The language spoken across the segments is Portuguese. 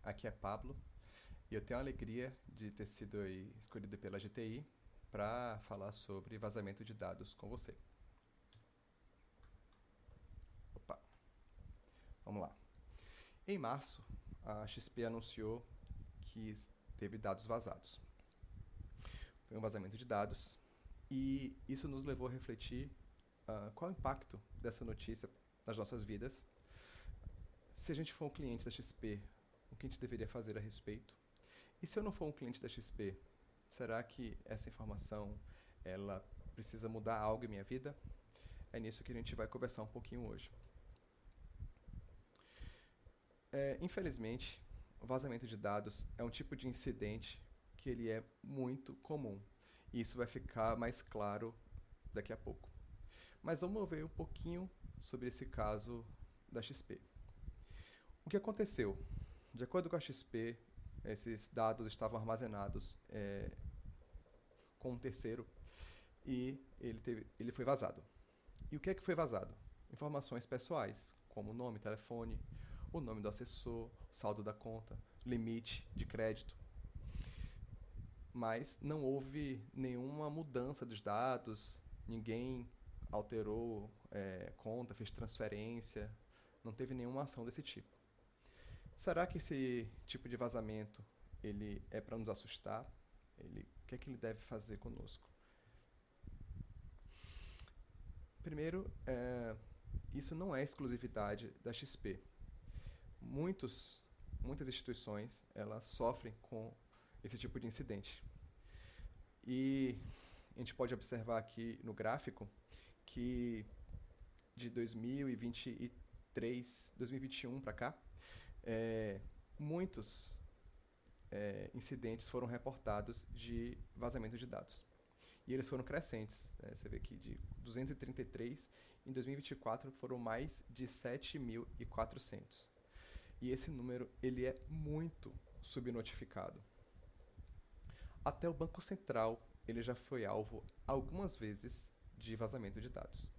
Aqui é Pablo e eu tenho a alegria de ter sido aí escolhido pela GTI para falar sobre vazamento de dados com você. Opa, vamos lá. Em março, a XP anunciou que teve dados vazados. Foi um vazamento de dados e isso nos levou a refletir qual é o impacto dessa notícia nas nossas vidas. Se a gente for um cliente da XP, o que a gente deveria fazer a respeito? E se eu não for um cliente da XP, será que essa informação ela precisa mudar algo em minha vida? É nisso que a gente vai conversar um pouquinho hoje. Infelizmente, o vazamento de dados é um tipo de incidente que ele é muito comum. E isso vai ficar mais claro daqui a pouco. Mas vamos ver um pouquinho sobre esse caso da XP. O que aconteceu? De acordo com a XP, esses dados estavam armazenados com um terceiro e ele foi vazado. E o que é que foi vazado? Informações pessoais, como nome, telefone, o nome do assessor, saldo da conta, limite de crédito. Mas não houve nenhuma mudança dos dados, ninguém alterou conta, fez transferência, não teve nenhuma ação desse tipo. Será que esse tipo de vazamento ele é para nos assustar? O que é que ele deve fazer conosco? Primeiro, isso não é exclusividade da XP. Muitas instituições elas sofrem com esse tipo de incidente. E a gente pode observar aqui no gráfico que de 2023, 2021 para cá, muitos incidentes foram reportados de vazamento de dados. E eles foram crescentes. Você vê aqui de 233, em 2024 foram mais de 7.400. E esse número ele é muito subnotificado. Até o Banco Central ele já foi alvo algumas vezes de vazamento de dados.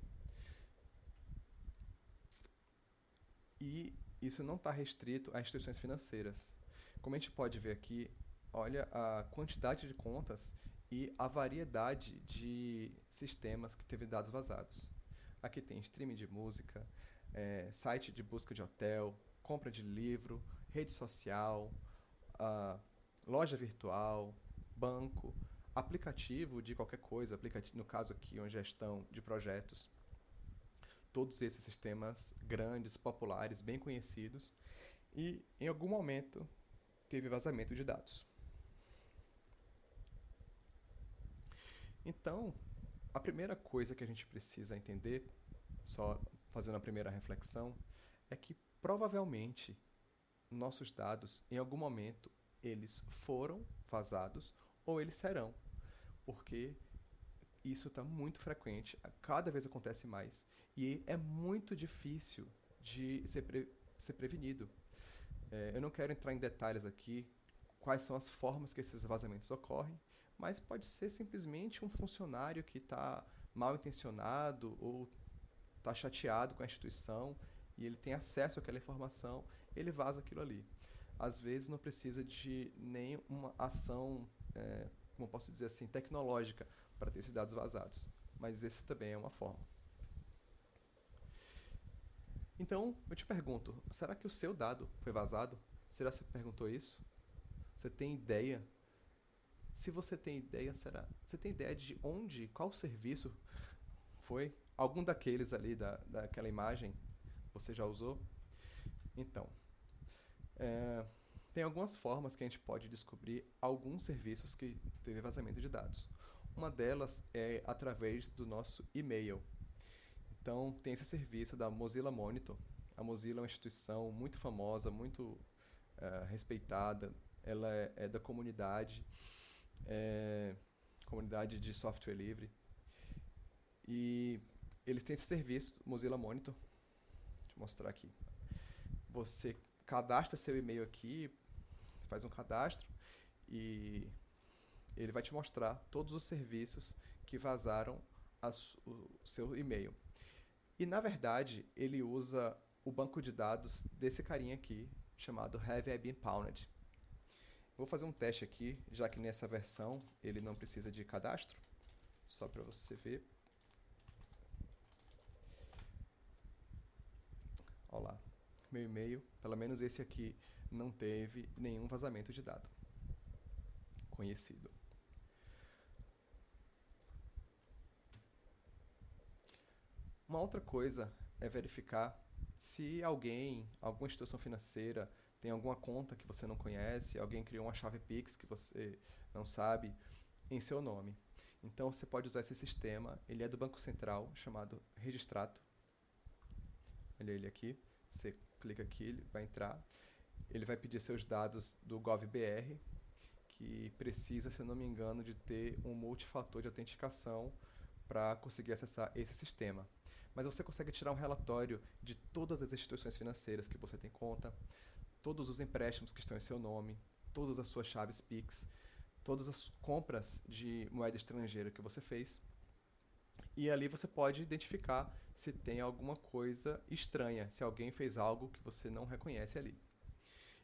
E isso não está restrito a instituições financeiras. Como a gente pode ver aqui, olha a quantidade de contas e a variedade de sistemas que teve dados vazados. Aqui tem streaming de música, site de busca de hotel, compra de livro, rede social, loja virtual, banco, aplicativo de qualquer coisa, no caso aqui uma gestão de projetos. Todos esses sistemas grandes, populares, bem conhecidos e em algum momento teve vazamento de dados. Então, a primeira coisa que a gente precisa entender, só fazendo a primeira reflexão, é que provavelmente nossos dados, em algum momento, eles foram vazados ou eles serão, porque isso está muito frequente, cada vez acontece mais e é muito difícil de ser prevenido. Eu não quero entrar em detalhes aqui quais são as formas que esses vazamentos ocorrem, mas pode ser simplesmente um funcionário que está mal intencionado ou está chateado com a instituição e ele tem acesso àquela informação, ele vaza aquilo ali. Às vezes não precisa de nenhuma ação, como eu posso dizer assim, tecnológica para ter esses dados vazados, mas esse também é uma forma. Então, eu te pergunto, será que o seu dado foi vazado? Será que você perguntou isso? Você tem ideia? Se você tem ideia, será? Você tem ideia de onde, qual serviço foi? Algum daqueles ali daquela imagem você já usou? Então, tem algumas formas que a gente pode descobrir alguns serviços que teve vazamento de dados. Uma delas é através do nosso e-mail. Então, tem esse serviço da Mozilla Monitor. A Mozilla é uma instituição muito famosa, muito respeitada. Ela é da comunidade de software livre. E eles têm esse serviço, Mozilla Monitor. Deixa eu mostrar aqui. Você cadastra seu e-mail aqui, faz um cadastro e ele vai te mostrar todos os serviços que vazaram o seu e-mail. E na verdade, ele usa o banco de dados desse carinha aqui, chamado Have I Been Pwned. Vou fazer um teste aqui, já que nessa versão ele não precisa de cadastro, só para você ver. Olha lá, meu e-mail, pelo menos esse aqui, não teve nenhum vazamento de dado conhecido. Uma outra coisa é verificar se alguma instituição financeira, tem alguma conta que você não conhece, alguém criou uma chave Pix que você não sabe, em seu nome. Então você pode usar esse sistema, ele é do Banco Central, chamado Registrato. Olha ele aqui, você clica aqui, ele vai entrar. Ele vai pedir seus dados do GovBR, que precisa, se eu não me engano, de ter um multifator de autenticação para conseguir acessar esse sistema. Mas você consegue tirar um relatório de todas as instituições financeiras que você tem conta, todos os empréstimos que estão em seu nome, todas as suas chaves Pix, todas as compras de moeda estrangeira que você fez. E ali você pode identificar se tem alguma coisa estranha, se alguém fez algo que você não reconhece ali.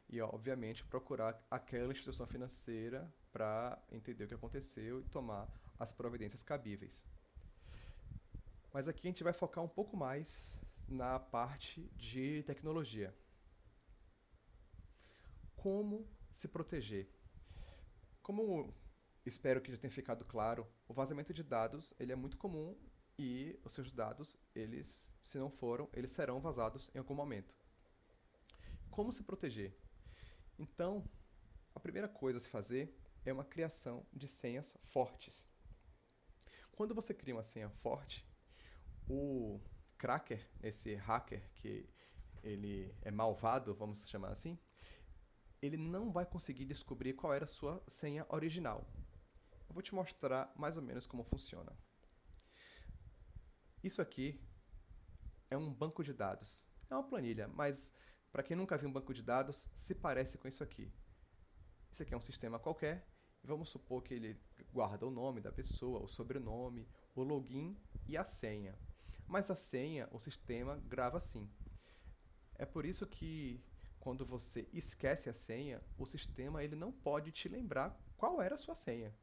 E, obviamente, procurar aquela instituição financeira para entender o que aconteceu e tomar as providências cabíveis. Mas aqui a gente vai focar um pouco mais na parte de tecnologia. Como se proteger? Como espero que já tenha ficado claro, o vazamento de dados ele é muito comum e os seus dados, se não foram, eles serão vazados em algum momento. Como se proteger? Então, a primeira coisa a se fazer é uma criação de senhas fortes. Quando você cria uma senha forte, o cracker, esse hacker que ele é malvado, vamos chamar assim, ele não vai conseguir descobrir qual era a sua senha original. Eu vou te mostrar mais ou menos como funciona. Isso aqui é um banco de dados. É uma planilha, mas para quem nunca viu um banco de dados, se parece com isso aqui. Isso aqui é um sistema qualquer, e vamos supor que ele guarda o nome da pessoa, o sobrenome, o login e a senha. Mas a senha, o sistema grava assim. É por isso que quando você esquece a senha, o sistema ele não pode te lembrar qual era a sua senha.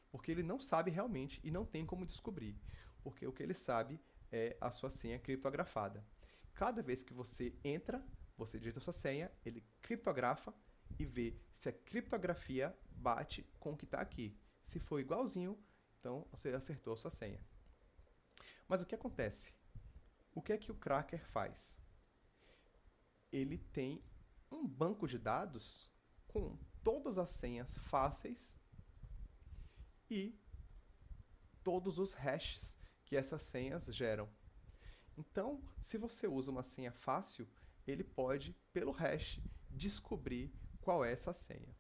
Porque ele não sabe realmente e não tem como descobrir. Porque o que ele sabe é a sua senha criptografada. Cada vez que você entra, você digita a sua senha, ele criptografa e vê se a criptografia bate com o que está aqui. Se for igualzinho, então você acertou a sua senha. Mas o que acontece? O que é que o cracker faz? Ele tem um banco de dados com todas as senhas fáceis e todos os hashes que essas senhas geram. Então, se você usa uma senha fácil, ele pode, pelo hash, descobrir qual é essa senha.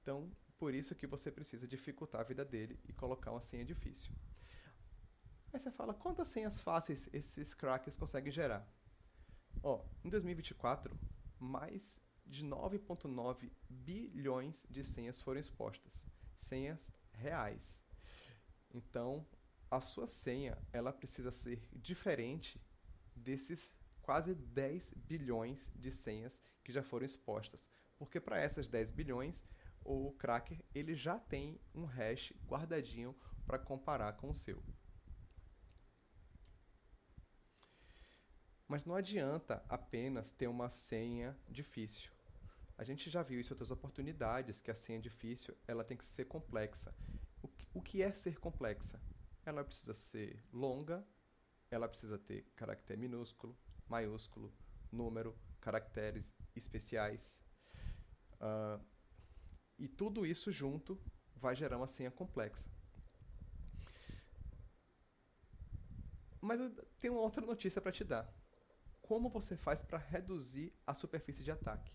Então, por isso que você precisa dificultar a vida dele e colocar uma senha difícil. Aí você fala, quantas senhas fáceis esses crackers conseguem gerar? Em 2024, mais de 9,9 bilhões de senhas foram expostas. Senhas reais. Então, a sua senha ela precisa ser diferente desses quase 10 bilhões de senhas que já foram expostas. Porque para essas 10 bilhões, o cracker ele já tem um hash guardadinho para comparar com o seu. Mas não adianta apenas ter uma senha difícil. A gente já viu isso em outras oportunidades, que a senha difícil ela tem que ser complexa. O que é ser complexa? Ela precisa ser longa, ela precisa ter caractere minúsculo, maiúsculo, número, caracteres especiais. E tudo isso junto vai gerar uma senha complexa. Mas eu tenho uma outra notícia para te dar. Como você faz para reduzir a superfície de ataque?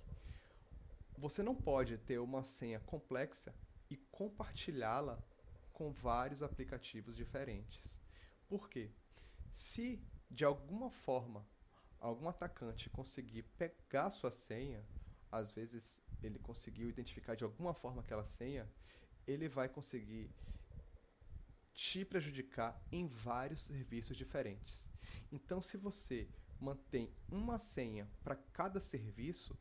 Você não pode ter uma senha complexa e compartilhá-la com vários aplicativos diferentes. Por quê? Se, de alguma forma, algum atacante conseguir pegar sua senha, às vezes ele conseguiu identificar de alguma forma aquela senha, ele vai conseguir te prejudicar em vários serviços diferentes. Então, se você mantém uma senha para cada serviço,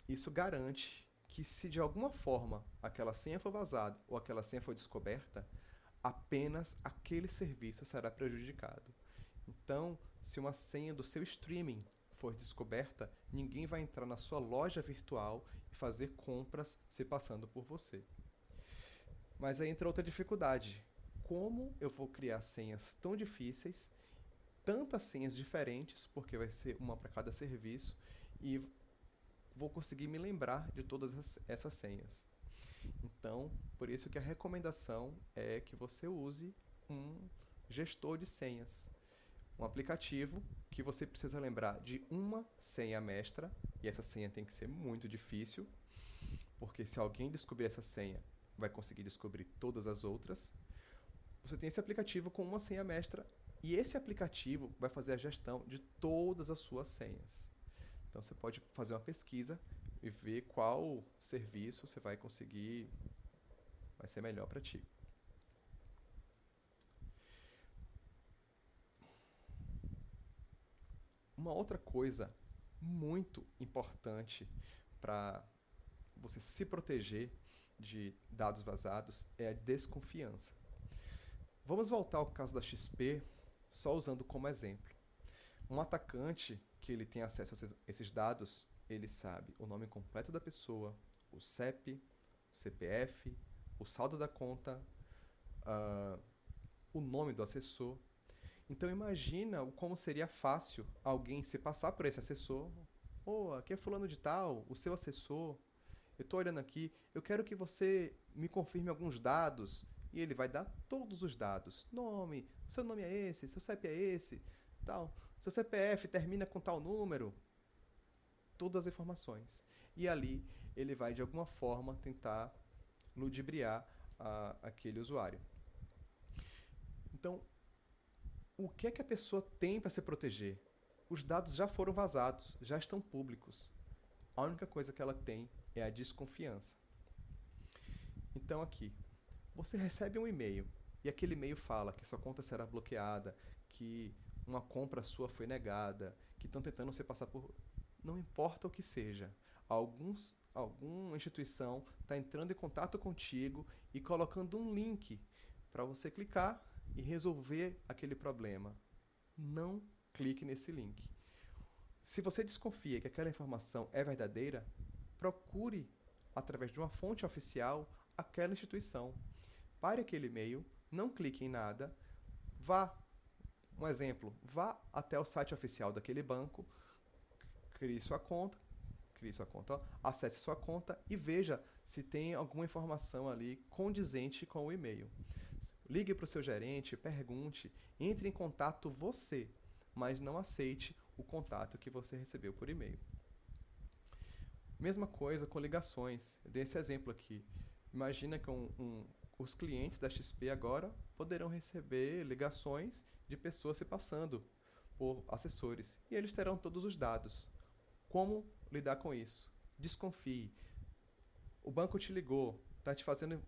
Isso garante que se de alguma forma aquela senha for vazada ou aquela senha for descoberta, apenas aquele serviço será prejudicado. Então, se uma senha do seu streaming for descoberta, ninguém vai entrar na sua loja virtual e fazer compras se passando por você. Mas aí entra outra dificuldade. Como eu vou criar senhas tão difíceis, tantas senhas diferentes, porque vai ser uma para cada serviço, e vou conseguir me lembrar de todas essas senhas? Então, por isso que a recomendação é que você use um gestor de senhas, um aplicativo que você precisa lembrar de uma senha mestra, e essa senha tem que ser muito difícil, porque se alguém descobrir essa senha, vai conseguir descobrir todas as outras. Você tem esse aplicativo com uma senha mestra, e esse aplicativo vai fazer a gestão de todas as suas senhas. Então você pode fazer uma pesquisa e ver qual serviço você vai conseguir, vai ser melhor para ti. Uma outra coisa muito importante para você se proteger de dados vazados é a desconfiança. Vamos voltar ao caso da XP, só usando como exemplo. Um atacante que ele tem acesso a esses dados, ele sabe o nome completo da pessoa, o CEP, o CPF, o saldo da conta, o nome do assessor. Então imagina como seria fácil alguém se passar por esse assessor. Aqui é fulano de tal, o seu assessor. Eu estou olhando aqui, eu quero que você me confirme alguns dados. E ele vai dar todos os dados. Nome, seu nome é esse, seu CEP é esse, tal. Seu CPF termina com tal número. Todas as informações. E ali ele vai de alguma forma tentar ludibriar aquele usuário. Então, o que é que a pessoa tem para se proteger? Os dados já foram vazados, já estão públicos. A única coisa que ela tem é a desconfiança. Então aqui, você recebe um e-mail e aquele e-mail fala que sua conta será bloqueada, que uma compra sua foi negada, que estão tentando você passar por... Não importa o que seja, alguma instituição está entrando em contato contigo e colocando um link para você clicar e resolver aquele problema. Não clique nesse link. Se você desconfia que aquela informação é verdadeira, procure, através de uma fonte oficial, aquela instituição. Pare aquele e-mail, não clique em nada, um exemplo, vá até o site oficial daquele banco, crie sua conta, acesse sua conta e veja se tem alguma informação ali condizente com o e-mail. Ligue para o seu gerente, pergunte, entre em contato você, mas não aceite o contato que você recebeu por e-mail. Mesma coisa com ligações. Eu dei esse exemplo aqui. Imagina que os clientes da XP agora poderão receber ligações de pessoas se passando por assessores e eles terão todos os dados. Como lidar com isso? Desconfie. O banco te ligou, está te fazendo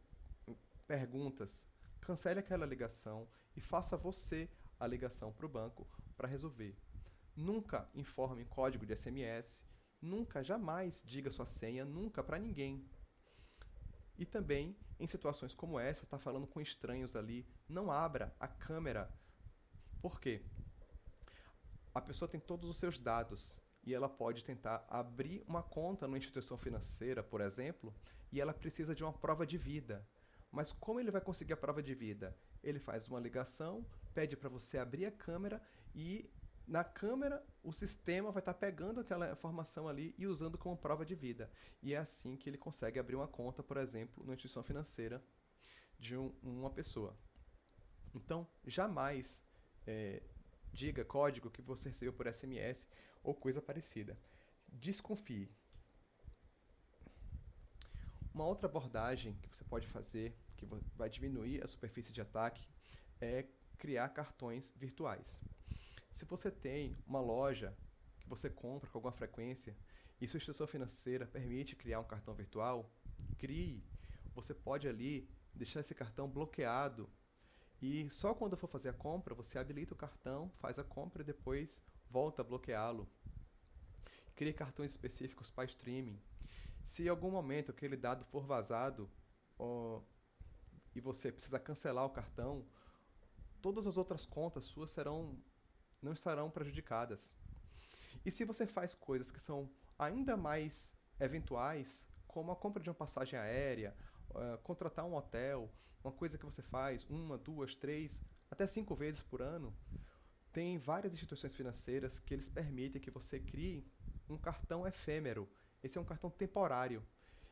perguntas. Cancele aquela ligação e faça você a ligação para o banco para resolver. Nunca informe código de SMS, nunca, jamais diga sua senha, nunca para ninguém. E também, em situações como essa, está falando com estranhos ali, não abra a câmera. Por quê? A pessoa tem todos os seus dados e ela pode tentar abrir uma conta numa instituição financeira, por exemplo, e ela precisa de uma prova de vida. Mas como ele vai conseguir a prova de vida? Ele faz uma ligação, pede para você abrir a câmera e na câmera o sistema vai estar pegando aquela informação ali e usando como prova de vida. E é assim que ele consegue abrir uma conta, por exemplo, numa instituição financeira de uma pessoa. Então, jamais diga código que você recebeu por SMS ou coisa parecida. Desconfie. Uma outra abordagem que você pode fazer, que vai diminuir a superfície de ataque, é criar cartões virtuais. Se você tem uma loja que você compra com alguma frequência e sua instituição financeira permite criar um cartão virtual, crie. Você pode ali deixar esse cartão bloqueado e só quando for fazer a compra, você habilita o cartão, faz a compra e depois volta a bloqueá-lo. Crie cartões específicos para streaming. Se em algum momento aquele dado for vazado, ó, e você precisa cancelar o cartão, todas as outras contas suas não estarão prejudicadas. E se você faz coisas que são ainda mais eventuais, como a compra de uma passagem aérea, contratar um hotel, uma coisa que você faz uma, duas, três, até 5 vezes por ano, tem várias instituições financeiras que eles permitem que você crie um cartão efêmero. Esse é um cartão temporário.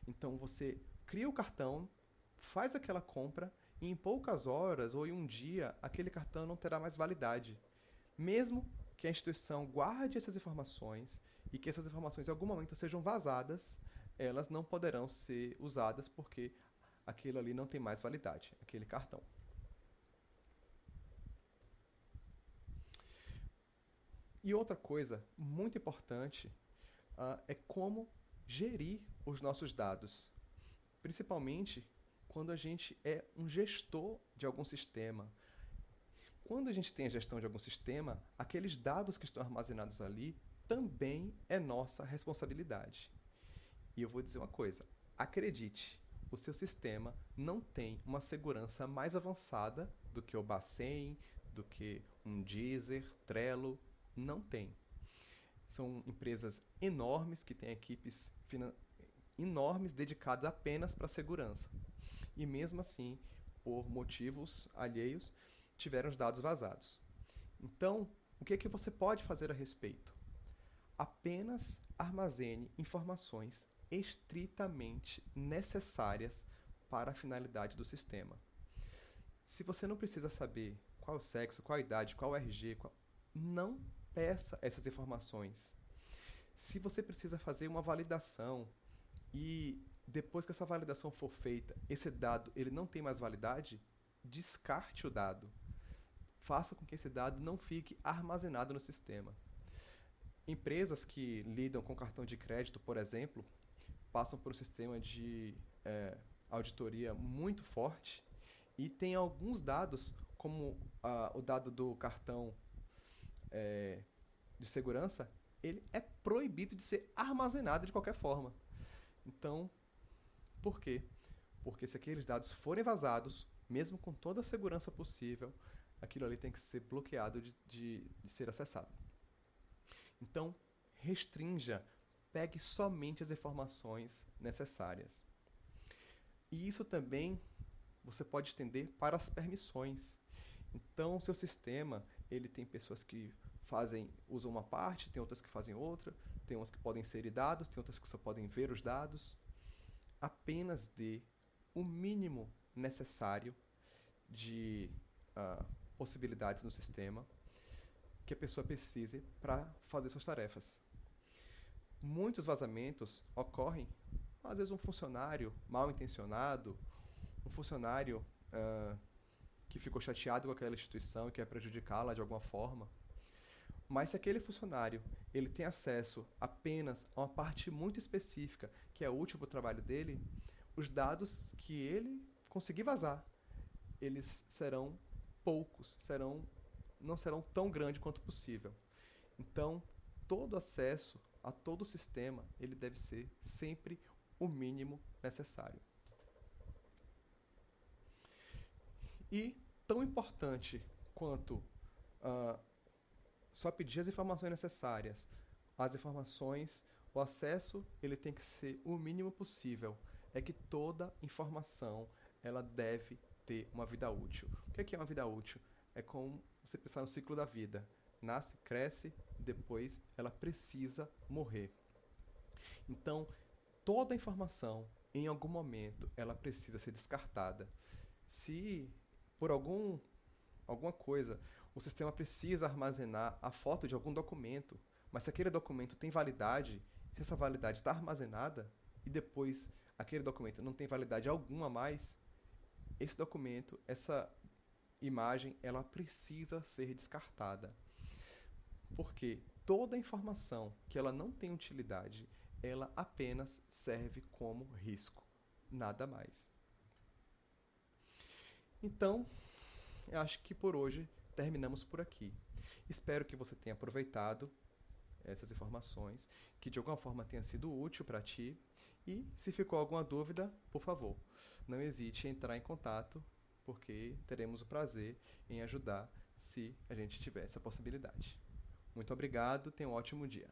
Então você cria o cartão, faz aquela compra e em poucas horas ou em um dia aquele cartão não terá mais validade. Mesmo que a instituição guarde essas informações e que essas informações em algum momento sejam vazadas, elas não poderão ser usadas porque aquilo ali não tem mais validade, aquele cartão. E outra coisa muito importante é como gerir os nossos dados, principalmente quando a gente é um gestor de algum sistema. Quando a gente tem a gestão de algum sistema, aqueles dados que estão armazenados ali também é nossa responsabilidade. E eu vou dizer uma coisa, acredite, o seu sistema não tem uma segurança mais avançada do que o Bacen, do que um Deezer, Trello, não tem. São empresas enormes que têm equipes enormes dedicadas apenas para a segurança. E mesmo assim, por motivos alheios, tiveram os dados vazados. Então, o que é que você pode fazer a respeito? Apenas armazene informações estritamente necessárias para a finalidade do sistema. Se você não precisa saber qual é o sexo, qual a idade, qual é o RG, não peça essas informações. Se você precisa fazer uma validação e depois que essa validação for feita, esse dado ele não tem mais validade, descarte o dado. Faça com que esse dado não fique armazenado no sistema. Empresas que lidam com cartão de crédito, por exemplo, passam por um sistema de auditoria muito forte e tem alguns dados, como o dado do cartão de segurança, ele é proibido de ser armazenado de qualquer forma. Então, por quê? Porque se aqueles dados forem vazados, mesmo com toda a segurança possível, aquilo ali tem que ser bloqueado de ser acessado. Então, restrinja, pegue somente as informações necessárias. E isso também você pode estender para as permissões. Então, o seu sistema, ele tem pessoas que usam uma parte, tem outras que fazem outra, tem umas que podem inserir dados, tem outras que só podem ver os dados. Apenas dê o mínimo necessário de possibilidades no sistema que a pessoa precise para fazer suas tarefas. Muitos vazamentos ocorrem, às vezes um funcionário mal intencionado, um funcionário que ficou chateado com aquela instituição e quer prejudicá-la de alguma forma. Mas se aquele funcionário ele tem acesso apenas a uma parte muito específica que é útil para o trabalho dele, os dados que ele conseguir vazar, eles serão poucos, não serão tão grandes quanto possível. Então, todo acesso a todo o sistema, ele deve ser sempre o mínimo necessário. E tão importante quanto só pedir as informações necessárias, o acesso ele tem que ser o mínimo possível. É que toda informação ela deve ter uma vida útil. O que é uma vida útil? É como você pensar no ciclo da vida. Nasce, cresce, depois ela precisa morrer. Então, toda informação, em algum momento, ela precisa ser descartada. Se, por alguma coisa, o sistema precisa armazenar a foto de algum documento, mas se aquele documento tem validade, se essa validade está armazenada, e depois aquele documento não tem validade alguma mais, esse documento, essa imagem, ela precisa ser descartada. Porque toda informação que ela não tem utilidade, ela apenas serve como risco, nada mais. Então, eu acho que por hoje terminamos por aqui. Espero que você tenha aproveitado essas informações, que de alguma forma tenha sido útil para ti E se ficou alguma dúvida, por favor, não hesite em entrar em contato, porque teremos o prazer em ajudar se a gente tiver essa possibilidade. Muito obrigado, tenha um ótimo dia.